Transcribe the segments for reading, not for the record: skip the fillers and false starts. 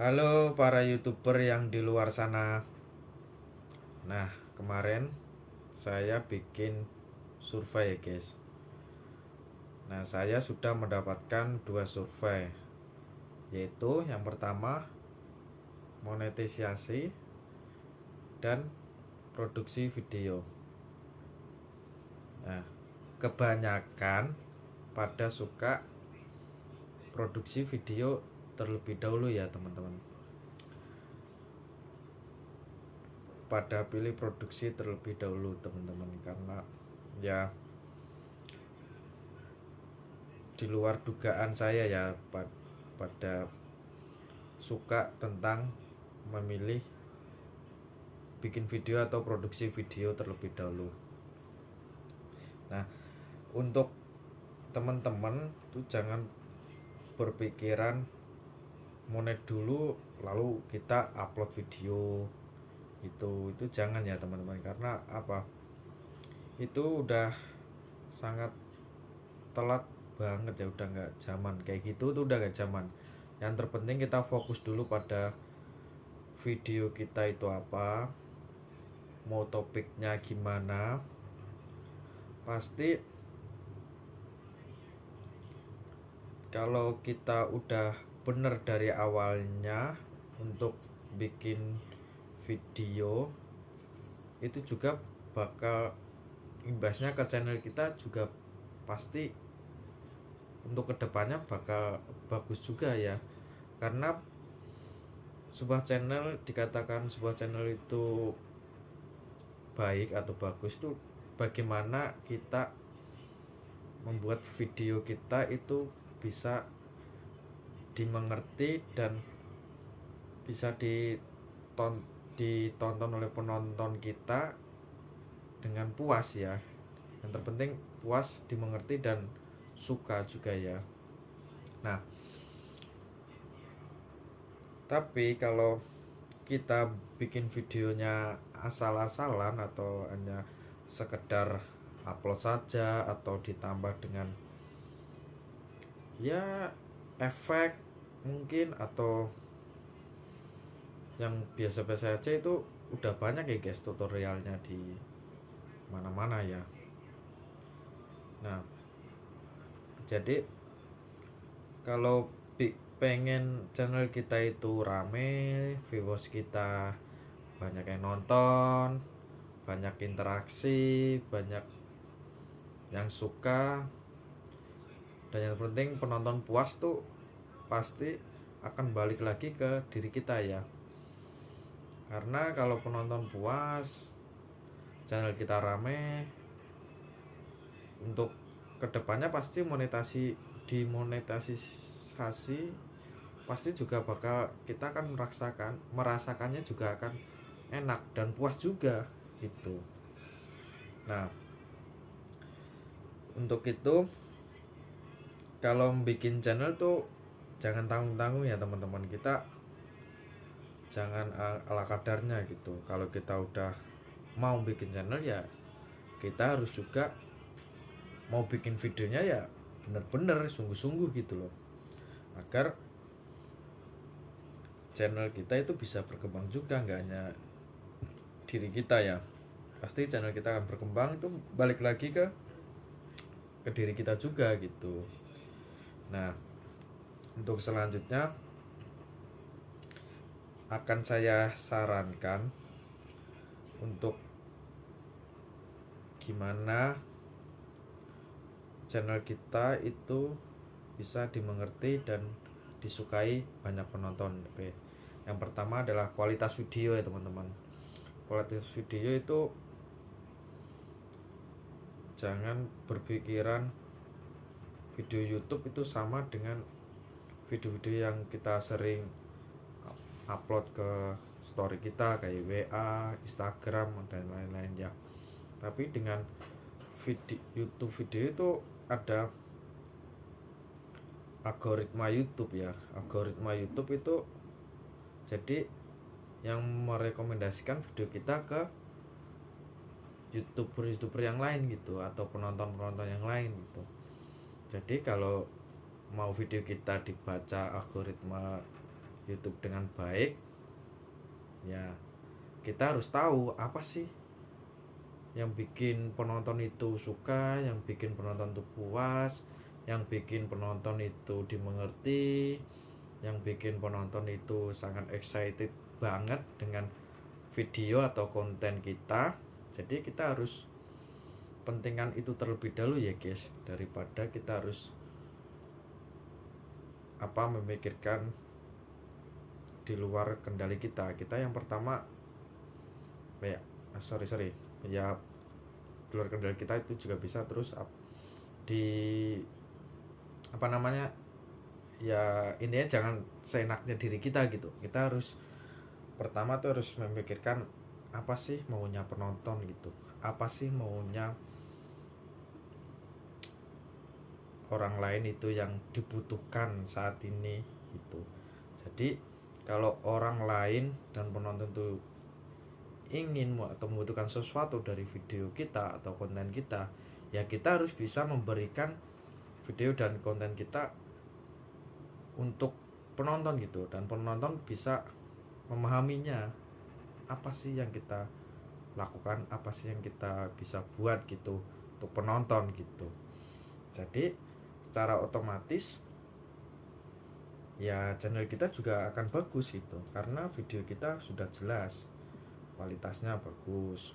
Halo para YouTuber yang di luar sana. Nah, kemarin saya bikin survei ya, guys. Nah, saya sudah mendapatkan dua survei, yaitu yang pertama monetisasi dan produksi video. Nah, kebanyakan pada suka produksi video terlebih dahulu ya, teman-teman. Pada pilih produksi terlebih dahulu, teman-teman, karena ya di luar dugaan saya ya, pada suka tentang memilih bikin video atau produksi video terlebih dahulu. Nah, untuk teman-teman tuh jangan berpikiran monet dulu lalu kita upload video, itu jangan ya, teman-teman. Karena apa, itu udah sangat telat banget ya, udah nggak zaman kayak gitu tuh, udah nggak zaman. Yang terpenting kita fokus dulu pada video kita itu apa, mau topiknya gimana. Pasti kalau kita udah bener dari awalnya untuk bikin video, itu juga bakal imbasnya ke channel kita juga, pasti untuk kedepannya bakal bagus juga ya. Karena dikatakan sebuah channel itu baik atau bagus tuh bagaimana kita membuat video kita itu bisa dimengerti dan bisa ditonton oleh penonton kita dengan puas ya. Yang terpenting puas, dimengerti, dan suka juga ya. Nah, tapi kalau kita bikin videonya asal-asalan atau hanya sekedar upload saja atau ditambah dengan ya efek mungkin atau yang biasa-biasa aja, itu udah banyak ya guys tutorialnya di mana-mana ya. Nah, jadi kalau pengen channel kita itu rame, viewers kita banyak yang nonton, banyak interaksi, banyak yang suka, dan yang penting penonton puas tuh, pasti akan balik lagi ke diri kita ya. Karena kalau penonton puas, channel kita rame, untuk kedepannya pasti dimonetisasi pasti juga bakal, kita akan merasakannya juga akan enak dan puas juga gitu. Nah, untuk itu kalau bikin channel tuh jangan tanggung-tanggung ya, teman-teman. Kita jangan ala kadarnya gitu. Kalau kita udah mau bikin channel ya, kita harus juga mau bikin videonya ya bener-bener sungguh-sungguh gitu loh, agar channel kita itu bisa berkembang juga, nggak hanya diri kita ya. Pasti channel kita akan berkembang, itu balik lagi ke diri kita juga gitu. Nah, untuk selanjutnya akan saya sarankan untuk gimana channel kita itu bisa dimengerti dan disukai banyak penonton. Oke. Yang pertama adalah kualitas video ya, teman-teman. Kualitas video itu jangan berpikiran video YouTube itu sama dengan video-video yang kita sering upload ke story kita kayak WA, Instagram, dan lain-lain ya. Tapi dengan YouTube video itu ada algoritma YouTube ya. Algoritma YouTube itu jadi yang merekomendasikan video kita ke YouTuber yang lain gitu, atau penonton yang lain gitu. Jadi kalau mau video kita dibaca algoritma YouTube dengan baik, ya kita harus tahu apa sih yang bikin penonton itu suka, yang bikin penonton itu puas, yang bikin penonton itu dimengerti, yang bikin penonton itu sangat excited banget dengan video atau konten kita. Jadi kita harus pentingkan itu terlebih dahulu ya guys, daripada kita harus memikirkan di luar kendali kita. Kita yang pertama ya ya di luar kendali kita itu juga bisa terus di ya intinya jangan seenaknya diri kita gitu. Kita harus pertama tuh harus memikirkan apa sih maunya penonton gitu, apa sih maunya orang lain itu yang dibutuhkan saat ini gitu. Jadi kalau orang lain dan penonton tuh ingin atau membutuhkan sesuatu dari video kita atau konten kita, ya kita harus bisa memberikan video dan konten kita untuk penonton gitu, dan penonton bisa memahaminya apa sih yang kita lakukan, apa sih yang kita bisa buat gitu untuk penonton gitu. Jadi secara otomatis ya channel kita juga akan bagus gitu, karena video kita sudah jelas, kualitasnya bagus,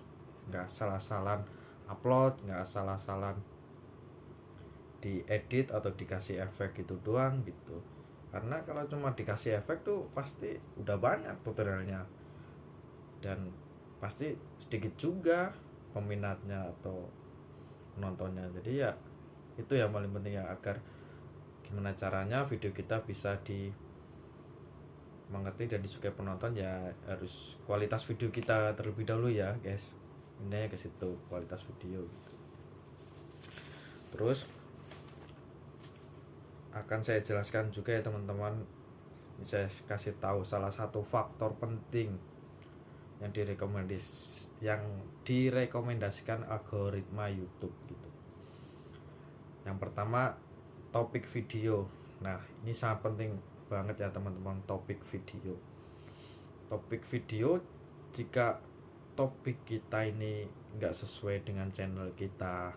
nggak salah-salah upload, nggak salah-salah diedit atau dikasih efek gitu doang gitu. Karena kalau cuma dikasih efek tuh pasti udah banyak tutorialnya dan pasti sedikit juga peminatnya atau penontonnya. Jadi ya itu yang paling penting ya, agar gimana caranya video kita bisa dimengerti dan disukai penonton, ya harus kualitas video kita terlebih dahulu ya guys. Intinya ke situ, kualitas video gitu. Terus akan saya jelaskan juga ya teman-teman, saya kasih tahu salah satu faktor penting yang direkomendasikan algoritma YouTube gitu. Yang pertama, topik video. Nah, ini sangat penting banget ya teman-teman, topik video. Topik video, jika topik kita ini nggak sesuai dengan channel kita,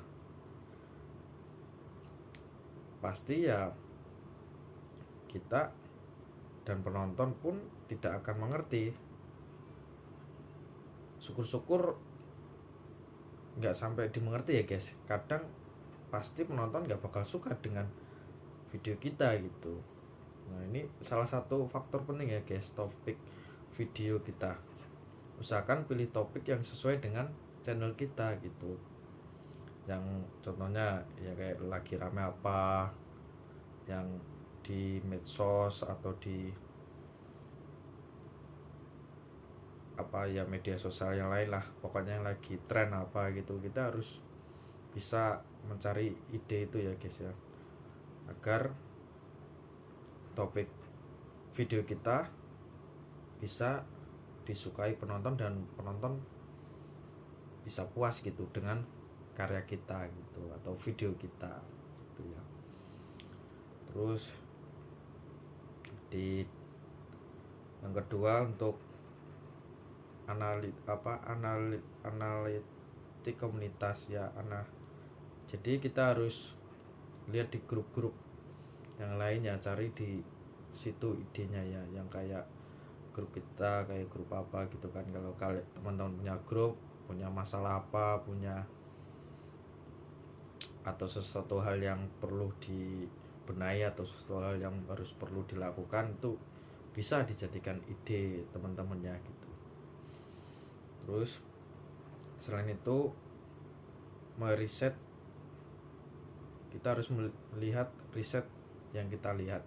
pasti ya kita dan penonton pun tidak akan mengerti. Syukur-syukur nggak sampai dimengerti ya guys. Kadang pasti penonton nggak bakal suka dengan video kita gitu. Nah, ini salah satu faktor penting ya guys, topik video kita. Usahakan pilih topik yang sesuai dengan channel kita gitu. Yang contohnya ya kayak lagi rame apa, yang di medsos atau di media sosial yang lain lah, pokoknya yang lagi tren apa gitu. Kita harus bisa mencari ide itu ya guys ya, agar topik video kita bisa disukai penonton dan penonton bisa puas gitu dengan karya kita gitu atau video kita gitu ya. Terus yang kedua, untuk analitik komunitas ya. Jadi kita harus lihat di grup-grup yang lain ya, cari di situ idenya ya, yang kayak grup kita, kayak grup apa gitu kan. Kalau kalian teman-teman punya grup, punya masalah apa, punya atau sesuatu hal yang perlu dibenahi atau sesuatu hal yang harus perlu dilakukan, itu bisa dijadikan ide teman-temannya gitu. Terus selain itu, meriset, kita harus melihat riset yang kita lihat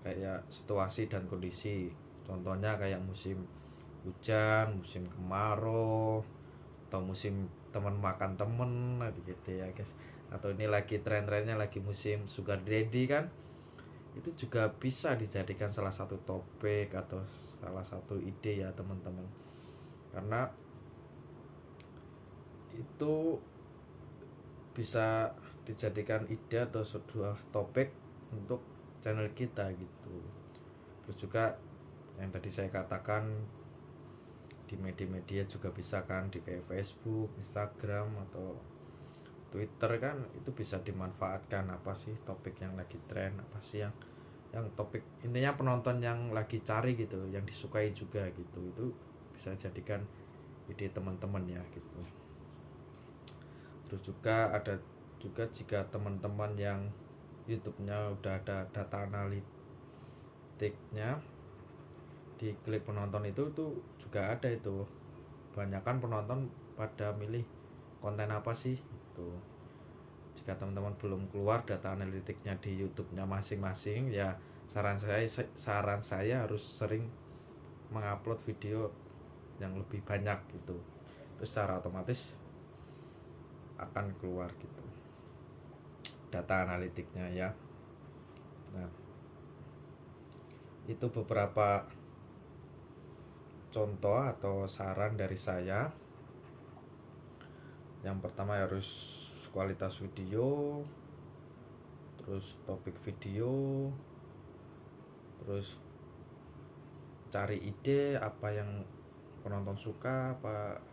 kayak situasi dan kondisi. Contohnya kayak musim hujan, musim kemarau, atau musim teman makan temen gitu ya guys. Atau ini lagi tren-trennya lagi musim sugar daddy kan, itu juga bisa dijadikan salah satu topik atau salah satu ide ya teman-teman, karena itu bisa dijadikan ide atau sebuah topik untuk channel kita gitu. Terus Terus juga yang tadi saya katakan, di media-media juga bisa kan, di kayak Facebook, Instagram, atau Twitter kan, itu bisa dimanfaatkan. Apa sih topik yang lagi tren, apa sih yang topik, intinya penonton yang lagi cari gitu, yang disukai juga gitu, itu bisa jadikan ide teman-teman ya gitu. Terus juga ada juga jika teman-teman yang YouTube-nya udah ada data analitiknya, di klik penonton itu juga ada itu, kebanyakan penonton pada milih konten apa sih itu. Jika teman-teman belum keluar data analitiknya di YouTube-nya masing-masing, ya saran saya harus sering mengupload video yang lebih banyak gitu. Terus secara otomatis akan keluar gitu data analitiknya ya. Nah, itu beberapa contoh atau saran dari saya. Yang pertama harus kualitas video, terus topik video, terus cari ide apa yang penonton suka, apa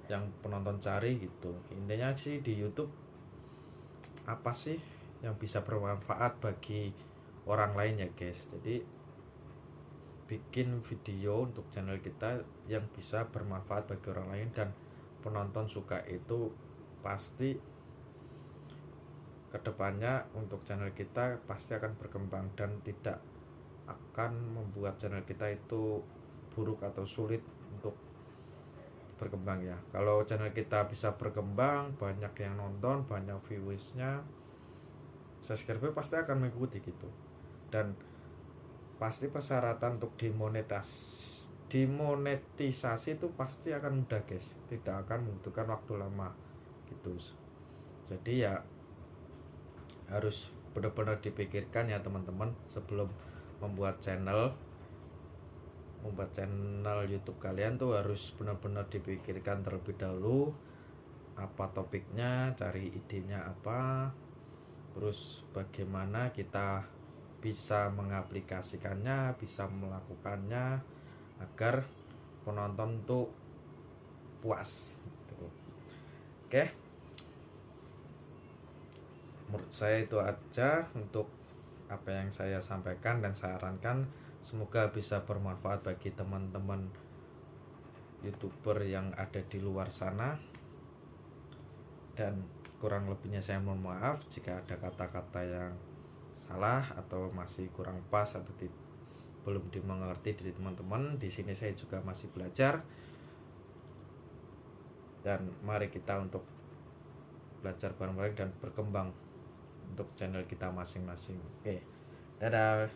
yang penonton cari gitu. Intinya sih di YouTube apa sih yang bisa bermanfaat bagi orang lain ya guys. Jadi bikin video untuk channel kita yang bisa bermanfaat bagi orang lain dan penonton suka, itu pasti kedepannya untuk channel kita pasti akan berkembang dan tidak akan membuat channel kita itu buruk atau sulit untuk berkembang ya. Kalau channel kita bisa berkembang, banyak yang nonton, banyak viewersnya, subscriber pasti akan mengikuti gitu. Dan pasti persyaratan untuk dimonetisasi itu pasti akan mudah guys, tidak akan membutuhkan waktu lama gitu. Jadi ya harus benar-benar dipikirkan ya teman-teman sebelum membuat channel YouTube kalian tuh harus benar-benar dipikirkan terlebih dahulu apa topiknya, cari idenya apa, terus bagaimana kita bisa mengaplikasikannya, bisa melakukannya agar penonton tuh puas gitu. Oke, menurut saya itu aja untuk apa yang saya sampaikan dan sarankan. Semoga bisa bermanfaat bagi teman-teman YouTuber yang ada di luar sana, dan kurang lebihnya saya mohon maaf jika ada kata-kata yang salah atau masih kurang pas atau belum dimengerti dari teman-teman. Di sini saya juga masih belajar, dan mari kita untuk belajar bareng-bareng dan berkembang untuk channel kita masing-masing. Oke, dadah.